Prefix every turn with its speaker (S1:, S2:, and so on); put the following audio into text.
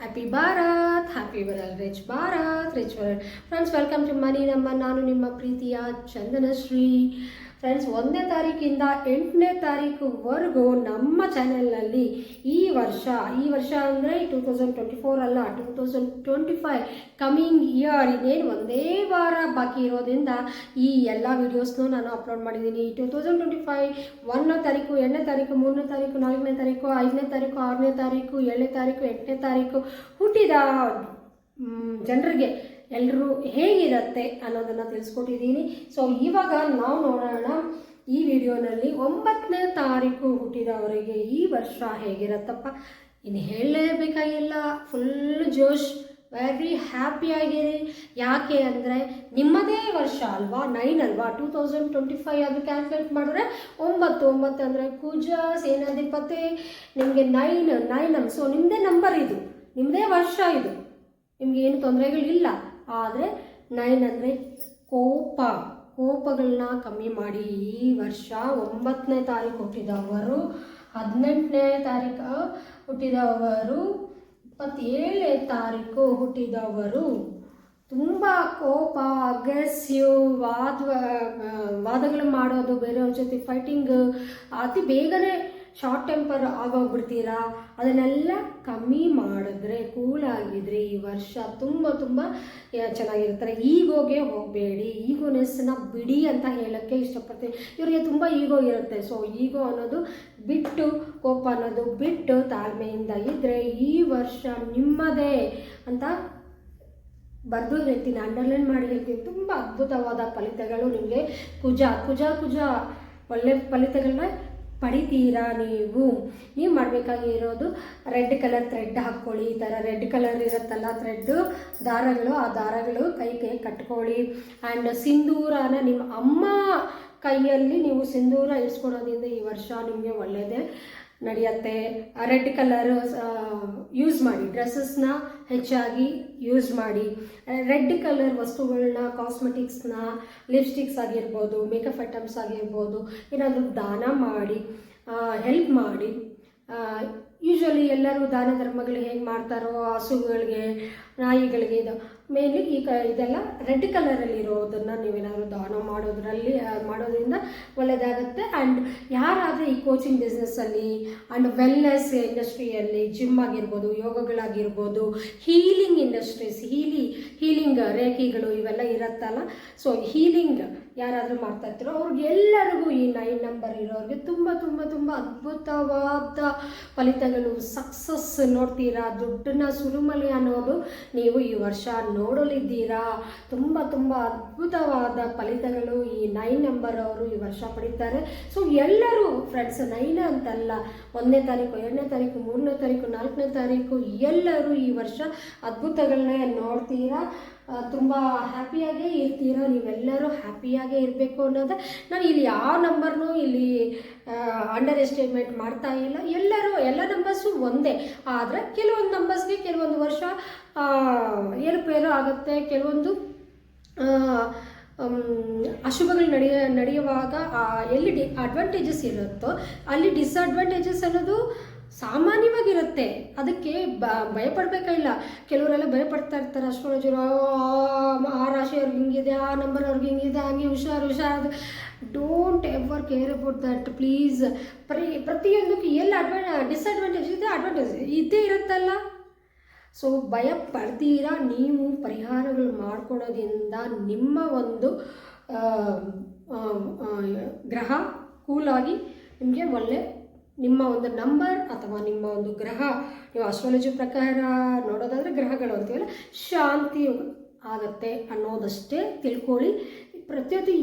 S1: Happy Bharat, happy world, rich Bharat, rich world. Friends, welcome to money ನಮ್ಮ. ನಾನು ನಿಮ್ಮ ಪ್ರೀತಿಯ ಚಂದನಶ್ರೀ. ಫ್ರೆಂಡ್ಸ್, 1ನೇ ತಾರೀಕಿಂದ 8ನೇ ತಾರೀಕುವರೆಗೂ ನಮ್ಮ ಚಾನೆಲ್ನಲ್ಲಿ ಈ ವರ್ಷ ಅಂದರೆ 2024 ಅಲ್ಲ, 2025 ಕಮಿಂಗ್ ಇಯರ್, ಇನ್ನೇನು ಒಂದೇ ವಾರ ಬಾಕಿ ಇರೋದ್ರಿಂದ ಈ ಎಲ್ಲ ವೀಡಿಯೋಸ್ನೂ ನಾನು ಅಪ್ಲೋಡ್ ಮಾಡಿದ್ದೀನಿ. 2025 1ನೇ ತಾರೀಕು, 2ನೇ ತಾರೀಕು, 3ನೇ ತಾರೀಕು, 4ನೇ ತಾರೀಕು, 5ನೇ ತಾರೀಕು, 6ನೇ ತಾರೀಕು, 7ನೇ ತಾರೀಕು, 8ನೇ ತಾರೀಕು ಹುಟ್ಟಿದ ಜನರಿಗೆ ಎಲ್ಲರೂ ಹೇಗಿರುತ್ತೆ ಅನ್ನೋದನ್ನು ತಿಳಿಸ್ಕೊಟ್ಟಿದ್ದೀನಿ. ಸೊ ಇವಾಗ ನಾವು ನೋಡೋಣ ಈ ವಿಡಿಯೋನಲ್ಲಿ 9ನೇ ತಾರೀಕು ಹುಟ್ಟಿದವರಿಗೆ ಈ ವರ್ಷ ಹೇಗಿರತ್ತಪ್ಪ. ಇನ್ನು ಹೇಳಲೇಬೇಕಾಗಿಲ್ಲ, ಫುಲ್ ಜೋಶ್, ವೆರಿ ಹ್ಯಾಪಿಯಾಗಿರಿ. ಯಾಕೆ ಅಂದರೆ ನಿಮ್ಮದೇ ವರ್ಷ ಅಲ್ವಾ, 9 ಅಲ್ವಾ, 2025 ಅದು ಕ್ಯಾಲ್ಕುಲೇಟ್ ಮಾಡಿದ್ರೆ 9 ಅಂದರೆ ಕುಜ ಸೇನಾಧಿಪತಿ, ನಿಮಗೆ 9. ಸೊ ನಿಮ್ಮದೇ ನಂಬರ್ ಇದು, ನಿಮ್ಮದೇ ವರ್ಷ ಇದು, ನಿಮ್ಗೆ ಏನು ತೊಂದರೆಗಳಿಲ್ಲ. ಆದರೆ 9 ಅಂದರೆ ಕೋಪಗಳನ್ನ ಕಮ್ಮಿ ಮಾಡಿ. ಈ ವರ್ಷ 9ನೇ ತಾರೀಕು ಹುಟ್ಟಿದವರು, 18ನೇ ತಾರೀಕು ಹುಟ್ಟಿದವರು, 27ನೇ ತಾರೀಕು ಹುಟ್ಟಿದವರು ತುಂಬ ಕೋಪ, ಅಗ್ರೆಸಿವ್, ವಾದಗಳು ಮಾಡೋದು, ಬೇರೆಯವ್ರ ಜೊತೆ ಫೈಟಿಂಗ್, ಅತಿ ಬೇಗನೆ ಶಾರ್ಟ್ ಟೆಂಪರ್ ಆಗೋಗ್ಬಿಡ್ತೀರಾ. ಅದನ್ನೆಲ್ಲ ಕಮ್ಮಿ ಮಾಡಿದ್ರೆ, ಕೂಲಾಗಿದ್ರೆ ಈ ವರ್ಷ ತುಂಬ ಚೆನ್ನಾಗಿರ್ತಾರೆ. ಈಗೋಗೆ ಹೋಗಬೇಡಿ, ಈಗೋನೆಸ್ಸನ್ನ ಬಿಡಿ ಅಂತ ಹೇಳೋಕ್ಕೆ ಇಷ್ಟಪಡ್ತೀನಿ. ಇವರಿಗೆ ತುಂಬ ಈಗೋ ಇರುತ್ತೆ. ಸೊ ಈಗೋ ಅನ್ನೋದು ಬಿಟ್ಟು, ಕೋಪ ಅನ್ನೋದು ಬಿಟ್ಟು ತಾಳ್ಮೆಯಿಂದ ಇದ್ದರೆ ಈ ವರ್ಷ ನಿಮ್ಮದೇ ಅಂತ ಬರೆದು ಹೇಳ್ತೀನಿ, ಅಂಡರ್ಲೈನ್ ಮಾಡಿ ಹೇಳ್ತೀನಿ. ತುಂಬ ಅದ್ಭುತವಾದ ಫಲಿತಗಳು ನಿಮಗೆ ಕುಜ ಒಳ್ಳೆ ಫಲಿತಗಳನ್ನ ಪಡಿತೀರಾ. ನೀವು ಮಾಡಬೇಕಾಗಿರೋದು ರೆಡ್ ಕಲರ್ ಥ್ರೆಡ್ ಹಾಕ್ಕೊಳ್ಳಿ. ಈ ಥರ ರೆಡ್ ಕಲರ್ ಇರುತ್ತಲ್ಲ ಥ್ರೆಡ್ಡು, ದಾರಗಳು, ಆ ದಾರಗಳು ಕೈಗೆ ಕಟ್ಕೊಳ್ಳಿ. ಆ್ಯಂಡ್ ಸಿಂಧೂರನ ನಿಮ್ಮ ಅಮ್ಮ ಕೈಯಲ್ಲಿ ನೀವು ಸಿಂಧೂರ ಇರಿಸ್ಕೊಳೋದ್ರಿಂದ ಈ ವರ್ಷ ನಿಮಗೆ ಒಳ್ಳೆಯದೇ ನಡೆಯುತ್ತೆ. ರೆಡ್ ಕಲರ್ ಯೂಸ್ ಮಾಡಿ, ಡ್ರೆಸ್ಸಸ್ನ ಹೆಚ್ಚಾಗಿ ಯೂಸ್ ಮಾಡಿ. ರೆಡ್ ಕಲರ್ ವಸ್ತುಗಳನ್ನ, ಕಾಸ್ಮೆಟಿಕ್ಸ್ನ, ಲಿಪ್ಸ್ಟಿಕ್ಸ್ ಆಗಿರ್ಬೋದು, ಮೇಕಪ್ ಐಟಮ್ಸ್ ಆಗಿರ್ಬೋದು, ಏನಾದರೂ ದಾನ ಮಾಡಿ, ಹೆಲ್ಪ್ ಮಾಡಿ. ಯೂಶ್ವಲಿ ಎಲ್ಲರೂ ದಾನ ಧರ್ಮಗಳು ಹೇಗೆ ಮಾಡ್ತಾರೋ, ಹಸುಗಳಿಗೆ, ನಾಯಿಗಳಿಗೆ, ಇದು ಮೇನ್ಲಿ ಇದೆಲ್ಲ ರೆಡ್ ಕಲರಲ್ಲಿರೋದನ್ನು ನೀವೇನಾದರೂ ದಾನ ಮಾಡೋದ್ರಿಂದ ಒಳ್ಳೆಯದಾಗುತ್ತೆ. ಆ್ಯಂಡ್ ಯಾರಾದರೆ ಈ ಕೋಚಿಂಗ್ ಬಿಸ್ನೆಸ್ಸಲ್ಲಿ ಆ್ಯಂಡ್ ವೆಲ್ನೆಸ್ ಇಂಡಸ್ಟ್ರಿಯಲ್ಲಿ, ಜಿಮ್ ಆಗಿರ್ಬೋದು, ಯೋಗಗಳಾಗಿರ್ಬೋದು, ಹೀಲಿಂಗ್ ಇಂಡಸ್ಟ್ರೀಸ್, ಹೀಲಿಂಗ್ ರೇಖಿಗಳು ಇವೆಲ್ಲ ಇರುತ್ತಲ್ಲ, ಸೊ ಹೀಲಿಂಗ್ ಯಾರಾದರೂ ಮಾಡ್ತಾ ಇರ್ತೀರೋ ಅವ್ರಿಗೆಲ್ಲರಿಗೂ ಈ 9 ನಂಬರ್ ಇರೋರಿಗೆ ತುಂಬ ಅದ್ಭುತವಾದ ಫಲಿತಗಳು, ಸಕ್ಸಸ್ ನೋಡ್ತೀರಾ. ದುಡ್ಡನ್ನ ಸುರುಮಲೆ ಅನ್ನೋದು ನೀವು ಈ ವರ್ಷ ನೋಡಲಿದ್ದೀರಾ. ತುಂಬ ಅದ್ಭುತವಾದ ಫಲಿತಗಳು ಈ 9 ನಂಬರ್ ಅವರು ಈ ವರ್ಷ ಪಡೀತಾರೆ. ಸೊ ಎಲ್ಲರೂ ಫ್ರೆಂಡ್ಸ್, 9 ಅಂತಲ್ಲ, 1ನೇ ತಾರೀಕು, 2ನೇ ತಾರೀಕು, 3ನೇ ತಾರೀಕು, 4ನೇ ತಾರೀಕು ಎಲ್ಲರೂ ಈ ವರ್ಷ ಅದ್ಭುತಗಳನ್ನ ನೋಡ್ತೀರಾ. ತುಂಬ ಹ್ಯಾಪಿಯಾಗೇ ಇರ್ತೀರಾ. ನೀವೆಲ್ಲರೂ ಹ್ಯಾಪಿಯಾಗೇ ಇರಬೇಕು ಅನ್ನೋದು. ನಾನು ಇಲ್ಲಿ ಯಾವ ನಂಬರ್ನೂ ಇಲ್ಲಿ ಅಂಡರ್ ಎಸ್ಟಿಮೇಟ್ ಮಾಡ್ತಾ ಇಲ್ಲ. ಎಲ್ಲ ನಂಬರ್ಸು ಒಂದೇ. ಆದರೆ ಕೆಲವೊಂದು ನಂಬರ್ಸ್ಗೆ ಕೆಲವೊಂದು ವರ್ಷ ಏರುಪೇರು ಆಗುತ್ತೆ. ಕೆಲವೊಂದು ಅಶುಭಗಳು ನಡೆಯುವಾಗ ಎಲ್ಲಿ ಅಡ್ವಾಂಟೇಜಸ್ ಇರುತ್ತೋ ಅಲ್ಲಿ ಡಿಸ್ಅಡ್ವಾಂಟೇಜಸ್ ಅನ್ನೋದು ಸಾಮಾನ್ಯವಾಗಿರುತ್ತೆ. ಅದಕ್ಕೆ ಭಯಪಡಬೇಕಾಗಿಲ್ಲ. ಕೆಲವರೆಲ್ಲ ಭಯಪಡ್ತಾ ಇರ್ತಾರೆ, ಅಸ್ಟ್ರಾಲಜರು, ಆ ರಾಶಿಯವ್ರಿಗೆ ಹಿಂಗಿದೆ, ಆ ನಂಬರ್ ಅವ್ರಿಗೆ ಹಿಂಗಿದೆ, ಹಂಗೆ ಹುಷಾರು. Don't ever care about that please. ಪ್ರತಿಯೊಂದಕ್ಕೂ ಎಲ್ಲ ಡಿಸ್ಅಡ್ವಾಂಟೇಜ್ ಇದೆ, ಅಡ್ವಾಂಟೇಜ್ ಇದ್ದೇ ಇರುತ್ತಲ್ಲ. ಸೊ ಭಯ ಪಡ್ತೀರಾ. ನೀವು ಪರಿಹಾರಗಳು ಮಾಡ್ಕೊಳೋದ್ರಿಂದ ನಿಮ್ಮ ಒಂದು ಗ್ರಹ ಕೂಲಾಗಿ ನಿಮಗೆ ನಿಮ್ಮ ಒಂದು ನಂಬರ್ ಅಥವಾ ನಿಮ್ಮ ಒಂದು ಗ್ರಹ, ನೀವು ಆಸ್ಟ್ರಾಲಜಿ ಪ್ರಕಾರ ನೋಡೋದಾದರೆ ಗ್ರಹಗಳು ಅಂತೀವಲ್ಲ, ಶಾಂತಿ ಆಗುತ್ತೆ ಅನ್ನೋದಷ್ಟೇ ತಿಳ್ಕೊಳ್ಳಿ. ಪ್ರತಿಯೊಂದು